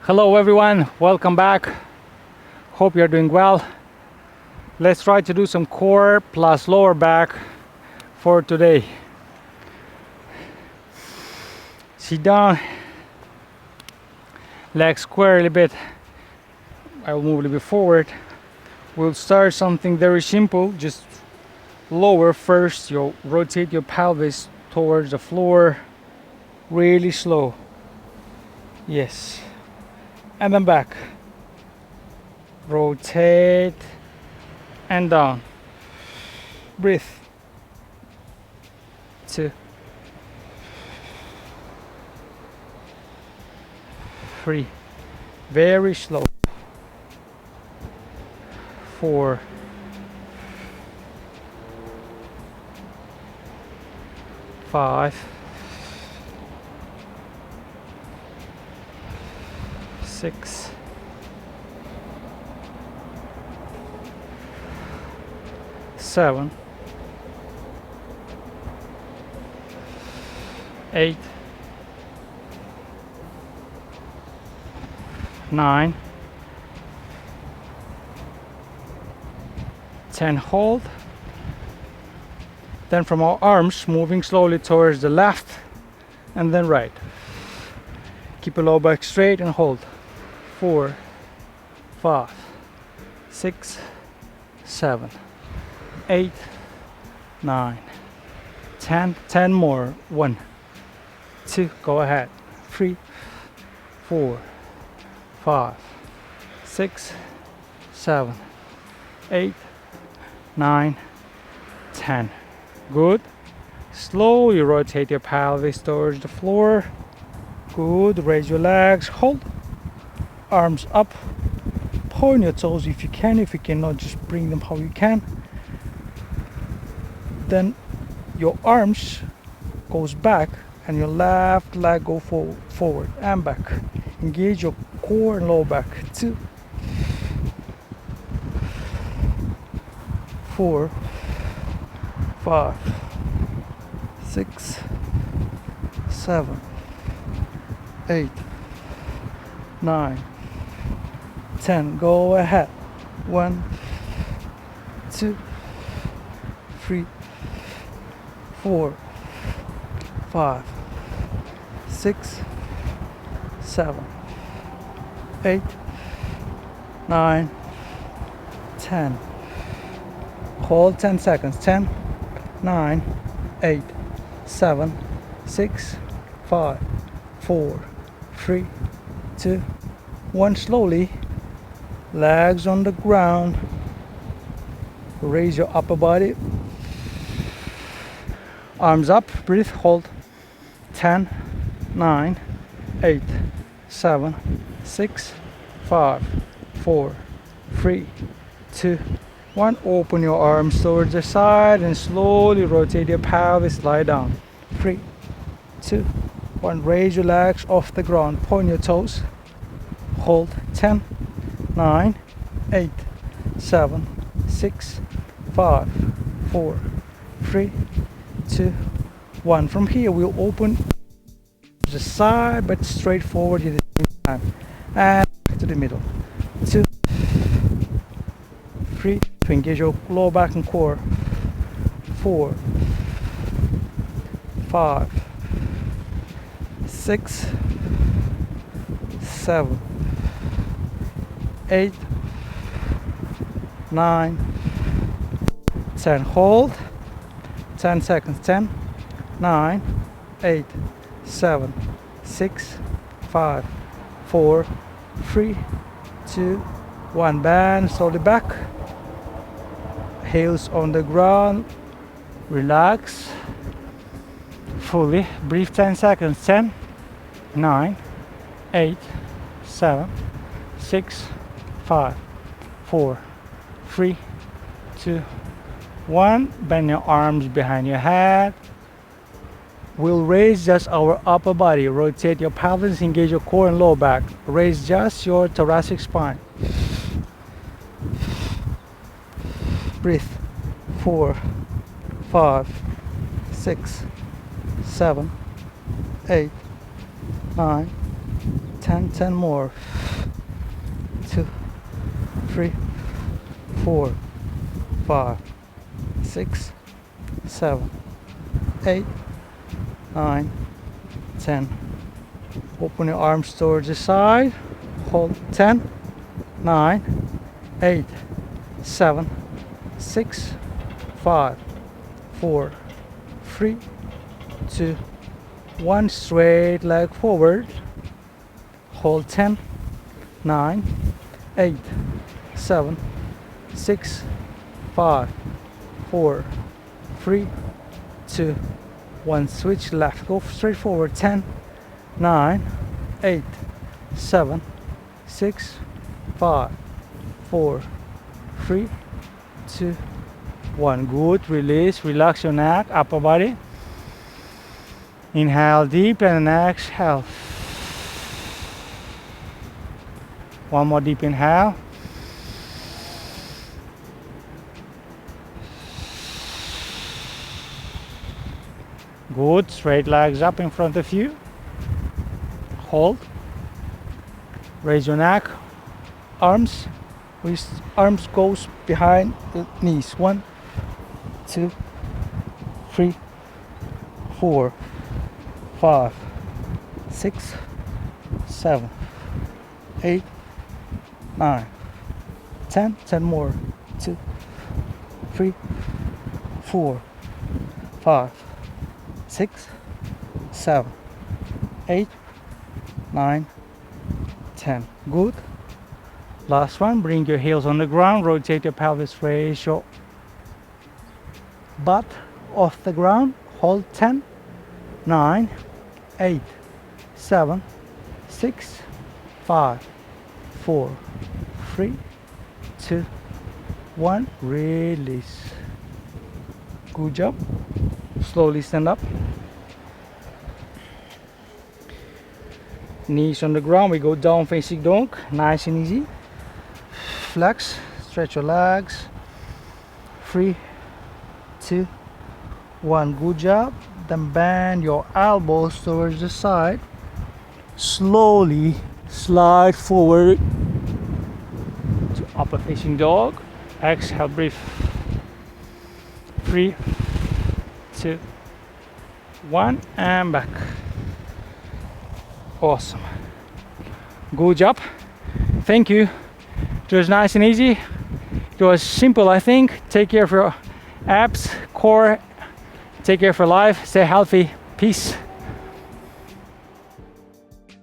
Hello everyone, welcome back. Hope you're doing well. Let's try to do some core plus lower back for today. Sit down, legs square a little bit. I will move a little bit forward. We'll start something very simple, just lower first. You'll rotate your pelvis towards the floor, really slow. Yes. And then back. Rotate and down. Breathe. 2, 3. Very slow. 4, 5, 6, 7, 8, 9, 10. Hold. Then from our arms, moving slowly towards the left and then right. Keep your low back straight and hold. 4, 5, 6, 7, 8, 9, 10. 10 more. 1, 2. Go ahead. 3, 4, 5, 6, 7, 8, 9, 10. Good. Slowly rotate your pelvis towards the floor. Good. Raise your legs. Hold. Arms up. Point your toes if you can. If you cannot, just bring them how you can. Then your arms goes back and your left leg go forward and back. Engage your core and lower back. 2, 4, 5, 6, 7, 8, 9, 10. Go ahead. 1, 2, 3, 4, 5, 6, 7, 8, 9, 10. Hold 10 seconds. 10, 9, 8, 7, 6, 5, 4, 3, 2, 1. Slowly. Legs on the ground. Raise your upper body. Arms up. Breathe. Hold. 10, 9, 8, 7, 6, 5, 4, 3, 2, 1. Open your arms towards the side and slowly rotate your pelvis. Lie down. 3, 2, 1. Raise your legs off the ground. Point your toes. Hold. 10, 9, 8, 7, 6, 5, 4, 3, 2, 1. From here we'll open the side but straight forward at the same time. And back to the middle. 2, 3. To engage your lower back and core. 4, 5, 6, 7, 8, 9, 10. Hold. 10 seconds. 10, 9, 8, 7, 6, 5, 4, 3, 2, 1. Bend slowly back. Heels on the ground. Relax fully. Breathe 10 seconds. 10, 9, 8, 7, 6, 5, 4, 3, 2, 1. Bend your arms behind your head. We'll raise just our upper body. Rotate your pelvis, engage your core and lower back. Raise just your thoracic spine. Breathe. 4, 5, 6, 7, 8, 9, 10 more. 2, 3, 4, 5, 6, 7, 8, 9, 10. Open your arms towards the side. Hold 10, 9, 8, 7, 6, 5, 4, 3, 2, 1. Straight leg forward. Hold 10, 9, 8, 7, 6, 5, 4, 3, 2, 1. Switch left. Go straight forward. 10, 9, 8, 7, 6, 5, 4, 3, 2, 1. Good. Release. Relax your neck, upper body. Inhale deep and exhale. One more deep inhale. Good. Straight legs up in front of you. Hold. Raise your neck. Arms. Arms goes behind the knees. 1, 2, 3, 4, 5, 6, 7, 8, 9, 10. 10 more. 2, 3, 4, 5, 6, 7, 8, 9, 10. Good. Last one. Bring your heels on the ground. Rotate your pelvis. Raise your butt off the ground. Hold 10, 9, 8, 7, 6, 5, 4, 3, 2, 1. Release. Good job. Slowly stand up. Knees on the ground. We go down facing dog. Nice and easy. Flex. Stretch your legs. 3, 2, 1. Good job. Then bend your elbows towards the side. Slowly slide forward to upper facing dog. Exhale, breathe. 3, 2, 1, and back. Awesome. Good job. Thank you. It was nice and easy. It was simple, I think. Take care of your abs, core. Take care of your life. Stay healthy. Peace.